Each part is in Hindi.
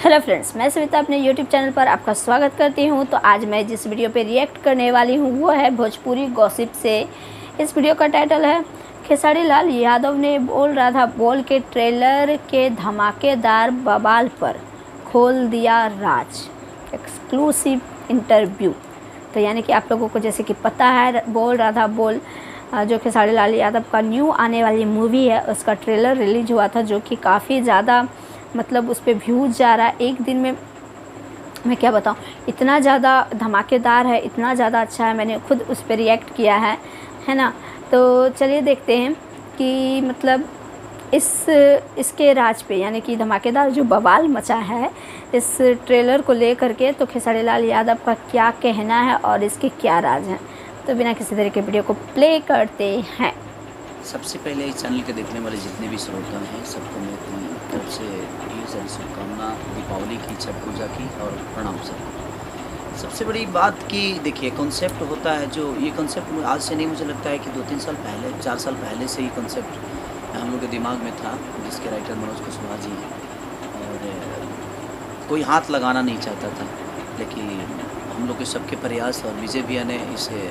हेलो फ्रेंड्स, मैं सविता अपने यूट्यूब चैनल पर आपका स्वागत करती हूं। तो आज मैं जिस वीडियो पे रिएक्ट करने वाली हूं वो है भोजपुरी गॉसिप से। इस वीडियो का टाइटल है खेसारी लाल यादव ने बोल राधा बोल के ट्रेलर के धमाकेदार बवाल पर खोल दिया राज, एक्सक्लूसिव इंटरव्यू। तो यानी कि आप लोगों को जैसे कि पता है, बोल राधा बोल जो खेसारी लाल यादव का न्यू आने वाली मूवी है, उसका ट्रेलर रिलीज हुआ था, जो कि काफ़ी ज़्यादा मतलब उस पर व्यूज़ जा रहा है। एक दिन में मैं क्या बताऊँ, इतना ज़्यादा धमाकेदार है, इतना ज़्यादा अच्छा है। मैंने खुद उस पर रिएक्ट किया है ना। तो चलिए देखते हैं कि मतलब इसके राज पे, यानी कि धमाकेदार जो बवाल मचा है इस ट्रेलर को लेकर के, तो खेसारी लाल यादव का क्या कहना है और इसके क्या राज हैं। तो बिना किसी तरह के वीडियो को प्ले करते हैं। सबसे पहले इस चैनल के देखने वाले जितने भी श्रोता हैं, सबको मैं अपनी तरफ से ढेर सारी शुभकामना दीपावली की, छठ पूजा की और प्रणाम सबको। सबसे बड़ी बात कि देखिए, कॉन्सेप्ट होता है जो ये कॉन्सेप्ट आज से नहीं, मुझे लगता है कि 2-3 साल पहले, 4 साल पहले से ही कॉन्सेप्ट हम लोग के दिमाग में था, जिसके राइटर मनोज कुशवाहा जी हैं। और कोई हाथ लगाना नहीं चाहता था, लेकिन हम लोग के सबके प्रयास और विजय भैया ने इसे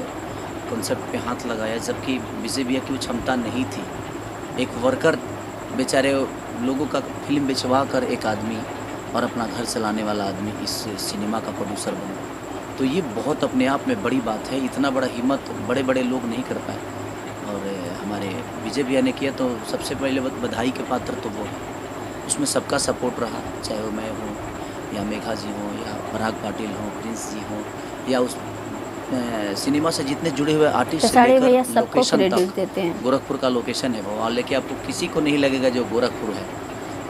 कॉन्सेप्ट पे हाथ लगाया, जबकि विजय भैया की वो क्षमता नहीं थी। एक वर्कर बेचारे लोगों का फिल्म बेचवा कर एक आदमी और अपना घर चलाने वाला आदमी इस सिनेमा का प्रोड्यूसर बना, तो ये बहुत अपने आप में बड़ी बात है। इतना बड़ा हिम्मत बड़े बड़े लोग नहीं कर पाए, और हमारे विजय भैया ने किया। तो सबसे पहले बधाई के पात्र तो वो है। उसमें सबका सपोर्ट रहा, चाहे वो मैं हूँ या मेघा जी हों या पराग पाटिल हों, प्रिंस जी हों, या उस सिनेमा से जितने जुड़े हुए आर्टिस्ट लेकर लोकेशन तक, गोरखपुर का लोकेशन है वो, वहाँ लेके आपको किसी को नहीं लगेगा जो गोरखपुर है,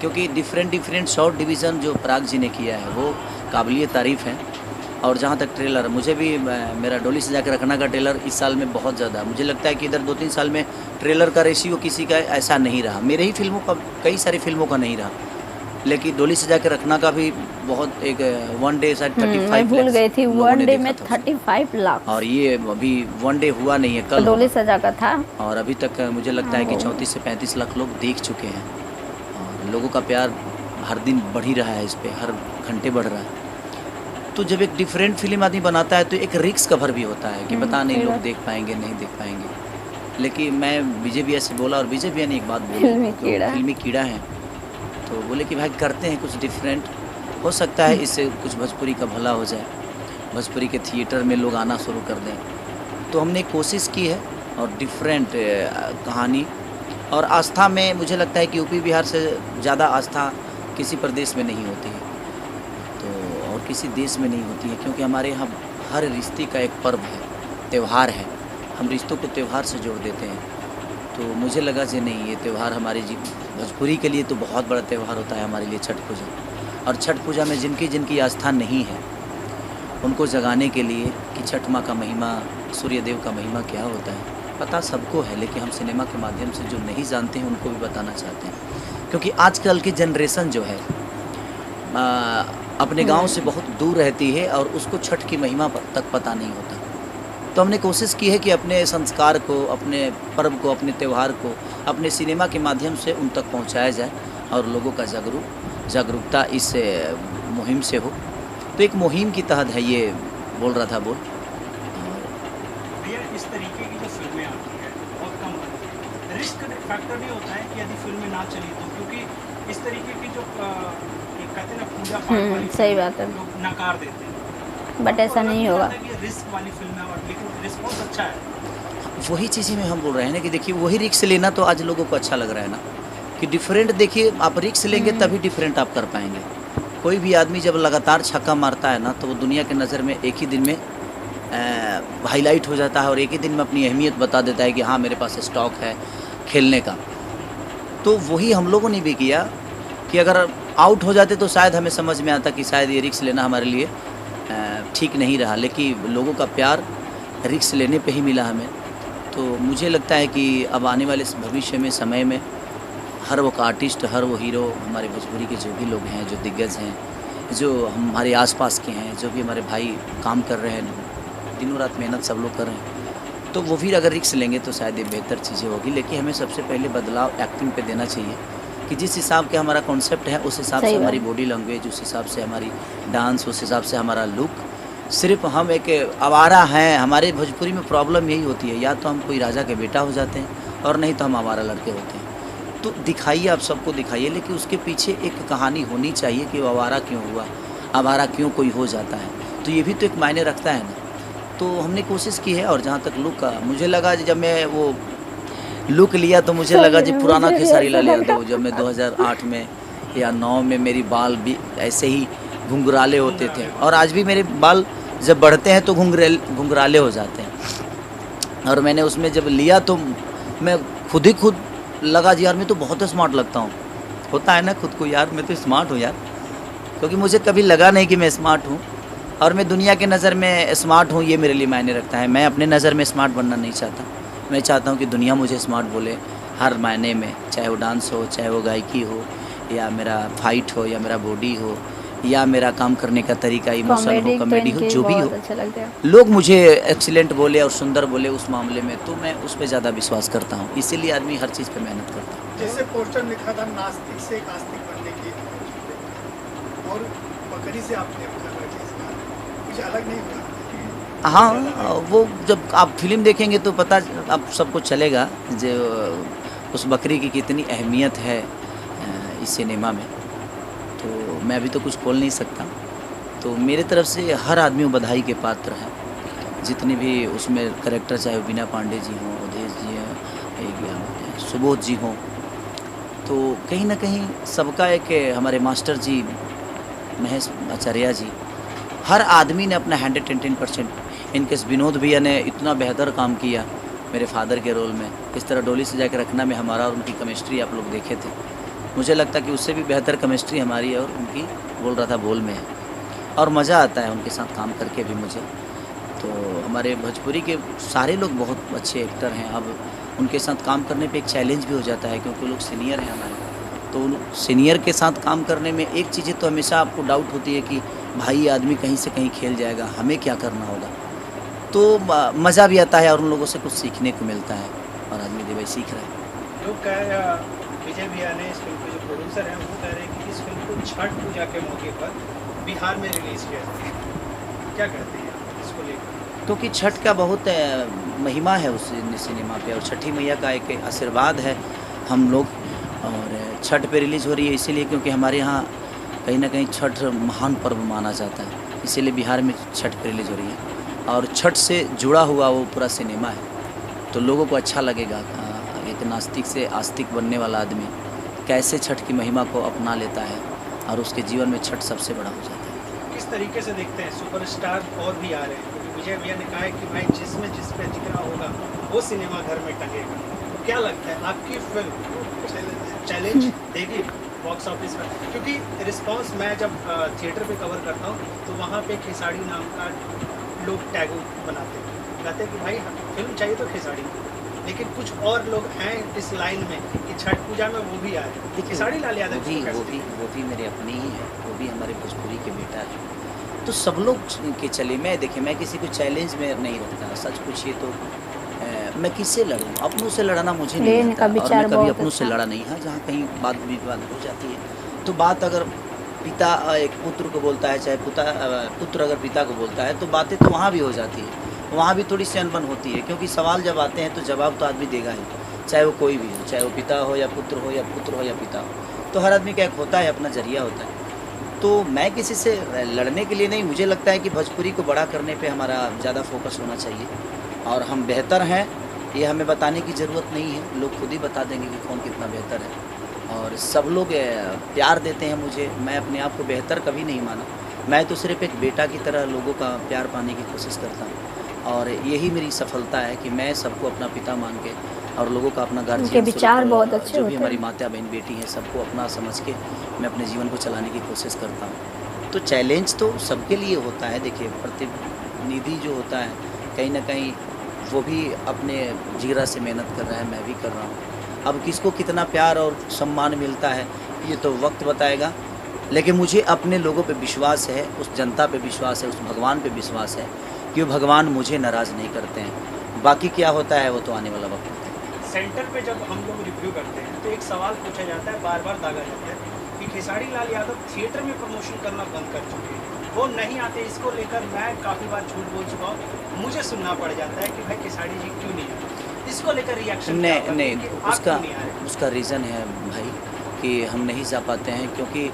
क्योंकि डिफरेंट शॉर्ट डिवीज़न जो पराग जी ने किया है वो काबिलिय तारीफ़ है। और जहाँ तक ट्रेलर, मुझे भी मेरा डोली सजा के रखना का ट्रेलर इस साल में बहुत ज़्यादा, मुझे लगता है कि इधर 2-3 साल में ट्रेलर का रेशियो किसी का ऐसा नहीं रहा। मेरे ही फिल्मों का, कई सारी फिल्मों का नहीं रहा, लेकिन डोली सजा के रखना का भी बहुत एक वन डे शायद 35 भूल गई थी, वन डे में 35 लाख। और ये अभी वन डे हुआ नहीं है, कल डोली सजा का था। और अभी तक मुझे लगता है कि 34 से 35 लाख लोग देख चुके हैं। और लोगों का प्यार हर दिन बढ़ ही रहा है, इस पर हर घंटे बढ़ रहा है। तो जब एक डिफरेंट फिल्म आदमी बनाता है तो एक रिस्क कवर भी होता है कि पता नहीं लोग देख पाएंगे नहीं देख पाएंगे। लेकिन मैं विजय भैया से बोला, और विजय भैया ने एक बात बोली, फिल्मी कीड़ा है, तो बोले कि भाई करते हैं कुछ डिफरेंट, हो सकता है इससे कुछ भोजपुरी का भला हो जाए, भोजपुरी के थिएटर में लोग आना शुरू कर दें। तो हमने कोशिश की है, और डिफरेंट कहानी और आस्था में मुझे लगता है कि यूपी बिहार से ज़्यादा आस्था किसी प्रदेश में नहीं होती है, तो और किसी देश में नहीं होती है, क्योंकि हमारे यहाँ हर रिश्ते का एक पर्व है, त्यौहार है। हम रिश्तों को त्यौहार से जोड़ देते हैं। तो मुझे लगा कि नहीं, ये त्यौहार हमारे भोजपुरी के लिए तो बहुत बड़ा त्यौहार होता है हमारे लिए, छठ पूजा। और छठ पूजा में जिनकी आस्था नहीं है, उनको जगाने के लिए कि छठ माँ का महिमा, सूर्य देव का महिमा क्या होता है, पता सबको है, लेकिन हम सिनेमा के माध्यम से जो नहीं जानते हैं उनको भी बताना चाहते हैं। क्योंकि आजकल की जनरेशन जो है अपने गाँव से बहुत दूर रहती है और उसको छठ की महिमा तक पता नहीं होता। तो हमने कोशिश की है कि अपने संस्कार को, अपने पर्व को, अपने त्यौहार को अपने सिनेमा के माध्यम से उन तक पहुंचाया जाए और लोगों का जागरूकता इस मुहिम से हो। तो एक मुहिम की तहत है ये बोल रहा था बोल। भैया, इस तरीके की जो फिल्में आती हैं बहुत कम बनती है, रिस्क फैक्टर नहीं होता है कि यदि फिल्में ना चली तो, क्योंकि इस तरीके की जो कहते हैं ना पूजा पाठ वाली, सही बात है, लोग नकार देते हैं, बट ऐसा नहीं होगा। रिस्क वाली फिल्म है, लेकिन रिस्पॉन्स अच्छा है। वही चीज़ें में हम बोल रहे हैं ना कि देखिए, वही रिस्क लेना तो आज लोगों को अच्छा लग रहा है ना, कि डिफरेंट। देखिए, आप रिस्क लेंगे तभी डिफरेंट आप कर पाएंगे। कोई भी आदमी जब लगातार छक्का मारता है ना, तो वो दुनिया के नज़र में एक ही दिन में हाईलाइट हो जाता है, और एक ही दिन में अपनी अहमियत बता देता है कि हाँ, मेरे पास स्टॉक है खेलने का। तो वही हम लोगों ने भी किया कि अगर आउट हो जाते तो शायद हमें समझ में आता कि शायद ये रिस्क लेना हमारे लिए ठीक नहीं रहा, लेकिन लोगों का प्यार रिस्क लेने पे ही मिला हमें। तो मुझे लगता है कि अब आने वाले भविष्य में, समय में, हर वो आर्टिस्ट, हर वो हीरो, हमारे भोजपुरी के जो भी लोग हैं, जो दिग्गज हैं, जो हमारे आसपास के हैं, जो भी हमारे भाई काम कर रहे हैं, दिनों रात मेहनत सब लोग कर रहे हैं, तो वो भी अगर रिस्क लेंगे तो शायद ये बेहतर चीज़ें होगी। लेकिन हमें सबसे पहले बदलाव एक्टिंग पे देना चाहिए, कि जिस हिसाब के हमारा कॉन्सेप्ट है उस हिसाब से सही बात। हमारी बॉडी लैंग्वेज, उस हिसाब से हमारी डांस, उस हिसाब से हमारा लुक। सिर्फ हम एक आवारा हैं। हमारे भोजपुरी में प्रॉब्लम यही होती है, या तो हम कोई राजा के बेटा हो जाते हैं और नहीं तो हम आवारा लड़के होते हैं। तो दिखाइए, आप सबको दिखाइए, लेकिन उसके पीछे एक कहानी होनी चाहिए कि वो आवारा क्यों हुआ, आवारा क्यों कोई हो जाता है। तो ये भी तो एक मायने रखता है ना। तो हमने कोशिश की है। और जहाँ तक लुक का, मुझे लगा जब मैं वो लुक लिया तो मुझे लगा जी पुराना खेसारी लाल यादव, जब मैं 2008 में या 9 में मेरी बाल भी ऐसे ही घुंघराले होते थे, और आज भी मेरे बाल जब बढ़ते हैं तो घुंघराले हो जाते हैं। और मैंने उसमें जब लिया तो मैं खुद लगा जी यार मैं तो बहुत स्मार्ट लगता हूँ। होता है ना खुद को, यार मैं तो स्मार्ट हूँ यार, क्योंकि मुझे कभी लगा नहीं कि मैं स्मार्ट हूँ। और मैं दुनिया के नज़र में स्मार्ट हूँ, ये मेरे लिए मायने रखता है। मैं अपने नज़र में स्मार्ट बनना नहीं चाहता। मैं चाहता हूँ कि दुनिया मुझे स्मार्ट बोले हर मायने में, चाहे वो डांस हो, चाहे वो गायकी हो, या मेरा फाइट हो, या मेरा बॉडी हो, या मेरा काम करने का तरीका, इमोशन हो, कॉमेडी हो, जो भी हो। अच्छा लगता है। लोग मुझे एक्सीलेंट बोले और सुंदर बोले उस मामले में, तो मैं उस पर ज़्यादा विश्वास करता हूँ। इसीलिए आदमी हर चीज़ पे मेहनत करता है। जैसे पोस्टर लिखा था नास्तिक से एक आस्तिक बनने की, और बकरी से आपने कर रखी, कुछ अलग नहीं हुआ? हाँ, वो जब आप फिल्म देखेंगे तो पता आप सबको चलेगा जो उस बकरी की कितनी अहमियत है इस सिनेमा में। तो मैं अभी तो कुछ बोल नहीं सकता। तो मेरे तरफ से हर आदमी बधाई के पात्र है, जितने भी उसमें करेक्टर, चाहे बीना पांडे जी हों, अवधेश जी हों, सुबोध जी हों, तो कहीं ना कहीं सबका एक, हमारे मास्टर जी महेश आचार्य जी, हर आदमी ने अपना 110%। इनकेस विनोद भैया ने इतना बेहतर काम किया मेरे फादर के रोल में, इस तरह डोली से जाकर रखना में हमारा और उनकी केमिस्ट्री आप लोग देखे थे। मुझे लगता कि उससे भी बेहतर केमिस्ट्री हमारी और उनकी, बोल रहा था, बोल में है। और मज़ा आता है उनके साथ काम करके भी मुझे। तो हमारे भोजपुरी के सारे लोग बहुत अच्छे एक्टर हैं। अब उनके साथ काम करने पे एक चैलेंज भी हो जाता है, क्योंकि लोग सीनियर हैं हमारे। तो उन सीनियर के साथ काम करने में एक चीज़ें तो हमेशा आपको डाउट होती है कि भाई आदमी कहीं से कहीं खेल जाएगा, हमें क्या करना होगा। तो मज़ा भी आता है और उन लोगों से कुछ सीखने को मिलता है, और आदमी भी भाई सीख रहा है। लोग कह रहे हैं, विजय भैया ने, इस फिल्म के जो प्रोड्यूसर हैं, वो कह रहे हैं कि इस फिल्म को छठ पूजा के मौके पर बिहार में रिलीज़ किया जाए। क्या कहते हैं इसको लेकर? क्योंकि छठ का बहुत महिमा है उस सिनेमा पे, और छठी मैया का एक आशीर्वाद है हम लोग। और छठ पे रिलीज़ हो रही है इसीलिए क्योंकि हमारे यहाँ कहीं ना कहीं छठ महान पर्व माना जाता है, इसीलिए बिहार में छठ पे रिलीज़ हो रही है। और छठ से जुड़ा हुआ वो पूरा सिनेमा है, तो लोगों को अच्छा लगेगा। एक नास्तिक से आस्तिक बनने वाला आदमी कैसे छठ की महिमा को अपना लेता है, और उसके जीवन में छठ सबसे बड़ा हो जाता है। किस तरीके से देखते हैं सुपरस्टार और भी आ रहे हैं, क्योंकि विजय भैया ने कहा है कि भाई जिसमें जिस पे जिक्र होगा वो सिनेमा घर में टंगेगा। तो क्या लगता है आपकी फिल्म चैलेंज देगी बॉक्स ऑफिस पर? क्योंकि रिस्पांस मैं जब थिएटर पे कवर करता हूँ तो वहाँ पे खेसाड़ी नाम का लोग टैग बनाते हैं, कहते हैं कि भाई फिल्म चाहिए तो खेसाड़ी। लेकिन कुछ और लोग हैं इस लाइन में कि छठ पूजा में वो भी आए। खेसाड़ी लाल यादव वो भी मेरे अपने ही है, वो भी हमारे भोजपुरी के बेटा है। तो सब लोग के चले। मैं देखिए, मैं किसी को चैलेंज में नहीं रखता। सच पूछिए तो मैं किससे लड़ूँ? अपनों से लड़ना मुझे नहीं आता, और मैं कभी अपनों से लड़ा नहीं है। जहाँ कहीं बात विवाद हो जाती है तो बात अगर पिता एक पुत्र को बोलता है, चाहे पुत्र अगर पिता को बोलता है, तो बातें तो वहाँ भी हो जाती है, वहाँ भी थोड़ी सी अनबन होती है। क्योंकि सवाल जब आते हैं तो जवाब तो आदमी देगा ही, चाहे वो कोई भी हो, चाहे वो पिता हो या पुत्र हो, या पुत्र हो या पिता हो। तो हर आदमी का एक होता है, अपना जरिया होता है। तो मैं किसी से लड़ने के लिए नहीं, मुझे लगता है कि भोजपुरी को बड़ा करने पे हमारा ज़्यादा फोकस होना चाहिए। और हम बेहतर हैं ये हमें बताने की ज़रूरत नहीं है, लोग खुद ही बता देंगे कि कौन कितना बेहतर है। और सब लोग प्यार देते हैं मुझे। मैं अपने आप को बेहतर कभी नहीं माना, मैं तो सिर्फ एक बेटा की तरह लोगों का प्यार पाने की कोशिश करता हूँ। और यही मेरी सफलता है कि मैं सबको अपना पिता मान के और लोगों का अपना गार्जियन, विचार बहुत अच्छे जो होते भी हैं। हमारी माता बहन बेटी हैं, सबको अपना समझ के मैं अपने जीवन को चलाने की कोशिश करता हूँ। तो चैलेंज तो सबके लिए होता है। देखिए, प्रतिनिधि जो होता है कहीं ना कहीं वो भी अपने जिगरा से मेहनत कर रहा है, मैं भी कर रहा हूँ। अब किसको कितना प्यार और सम्मान मिलता है ये तो वक्त बताएगा, लेकिन मुझे अपने लोगों पे विश्वास है, उस जनता पे विश्वास है, उस भगवान पे विश्वास है कि वो भगवान मुझे नाराज़ नहीं करते हैं। बाकी क्या होता है वो तो आने वाला वक्त होता है। सेंटर पे जब हम लोग रिव्यू करते हैं तो एक सवाल पूछा जाता है, बार बार दागा जाता है कि खेसारी लाल यादव थिएटर में प्रमोशन करना बंद कर चुके हैं, वो नहीं आते। इसको लेकर मैं काफ़ी बार झूठ बोल चुका हूँ, मुझे सुनना पड़ जाता है कि भाई खेसारी जी क्यों नहीं आते। इसको लेकर रिएक्शन नहीं, उसका रीज़न है भाई कि हम नहीं जा पाते हैं, क्योंकि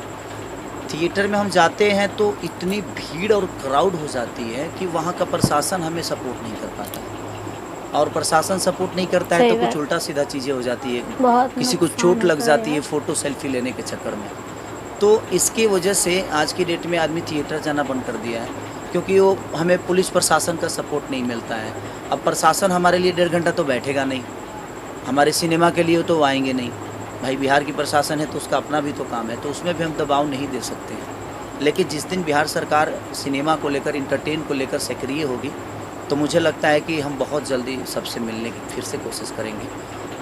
थिएटर में हम जाते हैं तो इतनी भीड़ और क्राउड हो जाती है कि वहाँ का प्रशासन हमें सपोर्ट नहीं कर पाता, और प्रशासन सपोर्ट नहीं करता है तो कुछ उल्टा सीधा चीज़ें हो जाती है, किसी को चोट लग जाती है फ़ोटो सेल्फी लेने के चक्कर में। तो इसकी वजह से आज की डेट में आदमी थिएटर जाना बंद कर दिया है, क्योंकि वो हमें पुलिस प्रशासन का सपोर्ट नहीं मिलता है। अब प्रशासन हमारे लिए 1.5 घंटा तो बैठेगा नहीं, हमारे सिनेमा के लिए तो आएंगे नहीं। भाई बिहार की प्रशासन है तो उसका अपना भी तो काम है, तो उसमें भी हम दबाव नहीं दे सकते हैं। लेकिन जिस दिन बिहार सरकार सिनेमा को लेकर, इंटरटेन को लेकर सक्रिय होगी, तो मुझे लगता है कि हम बहुत जल्दी सबसे मिलने की फिर से कोशिश करेंगे,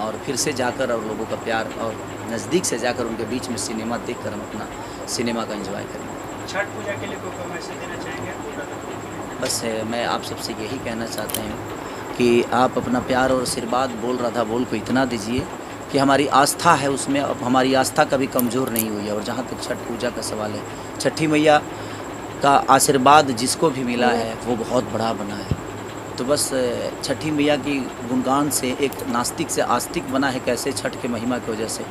और फिर से जाकर और लोगों का प्यार और नज़दीक से जाकर उनके बीच में सिनेमा देखकर हम अपना सिनेमा का एंजॉय करेंगे। छठ पूजा के लिए कोई मैसेज देना चाहेंगे? बस मैं आप सबसे यही कहना चाहते हैं कि आप अपना प्यार और आशीर्वाद बोल राधा बोल को इतना दीजिए कि हमारी आस्था है उसमें, अब हमारी आस्था कभी कमज़ोर नहीं हुई है। और जहाँ तक छठ पूजा का सवाल है, छठी मैया का आशीर्वाद जिसको भी मिला है वो बहुत बड़ा बना है। तो बस छठी मैया की गुणगान से एक नास्तिक से आस्तिक बना है कैसे, छठ के महिमा की वजह से।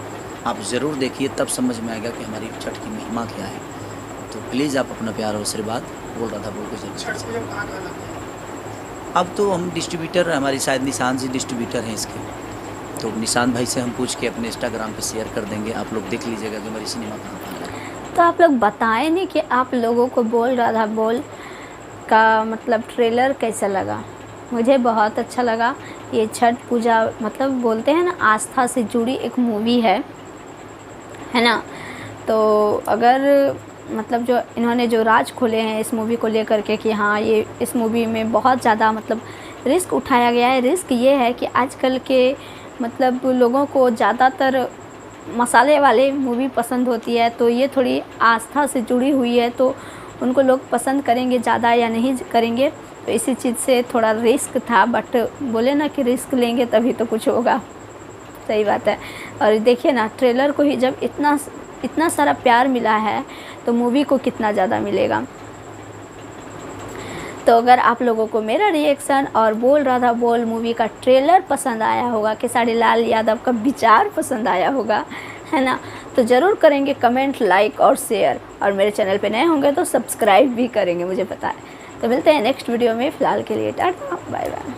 आप ज़रूर देखिए, तब समझ में आएगा कि हमारी छठ की महिमा क्या है। तो प्लीज़ आप अपना प्यार और आशीर्वाद बोल राधा बोल को जरूर। अब तो हम डिस्ट्रीब्यूटर, हमारी शायद निशान जी डिस्ट्रीब्यूटर हैं इसके, तो निशान भाई से हम पूछ के अपने इंस्टाग्राम पे शेयर कर देंगे, आप लोग देख लीजिएगा कि हमारी सिनेमा कहाँ पर है। तो आप लोग बताएं नहीं कि आप लोगों को बोल राधा बोल का मतलब ट्रेलर कैसा लगा। मुझे बहुत अच्छा लगा। ये छठ पूजा मतलब बोलते हैं ना, आस्था से जुड़ी एक मूवी है ना। तो अगर मतलब जो इन्होंने जो राज खोले हैं इस मूवी को लेकर के कि हाँ, ये इस मूवी में बहुत ज़्यादा मतलब रिस्क उठाया गया है। रिस्क ये है कि आजकल के मतलब लोगों को ज़्यादातर मसाले वाले मूवी पसंद होती है, तो ये थोड़ी आस्था से जुड़ी हुई है, तो उनको लोग पसंद करेंगे ज़्यादा या नहीं करेंगे। तो इसी चीज़ से थोड़ा रिस्क था, बट बोले ना कि रिस्क लेंगे तभी तो कुछ होगा। सही बात है। और देखिए ना, ट्रेलर को ही जब इतना सारा प्यार मिला है तो मूवी को कितना ज़्यादा मिलेगा। तो अगर आप लोगों को मेरा रिएक्शन और बोल राधा बोल मूवी का ट्रेलर पसंद आया होगा, खेसारी लाल यादव का विचार पसंद आया होगा, है ना, तो ज़रूर करेंगे कमेंट, लाइक और शेयर। और मेरे चैनल पे नए होंगे तो सब्सक्राइब भी करेंगे, मुझे पता है। तो मिलते हैं नेक्स्ट वीडियो में। फ़िलहाल के लिए टाटा, बाय बाय।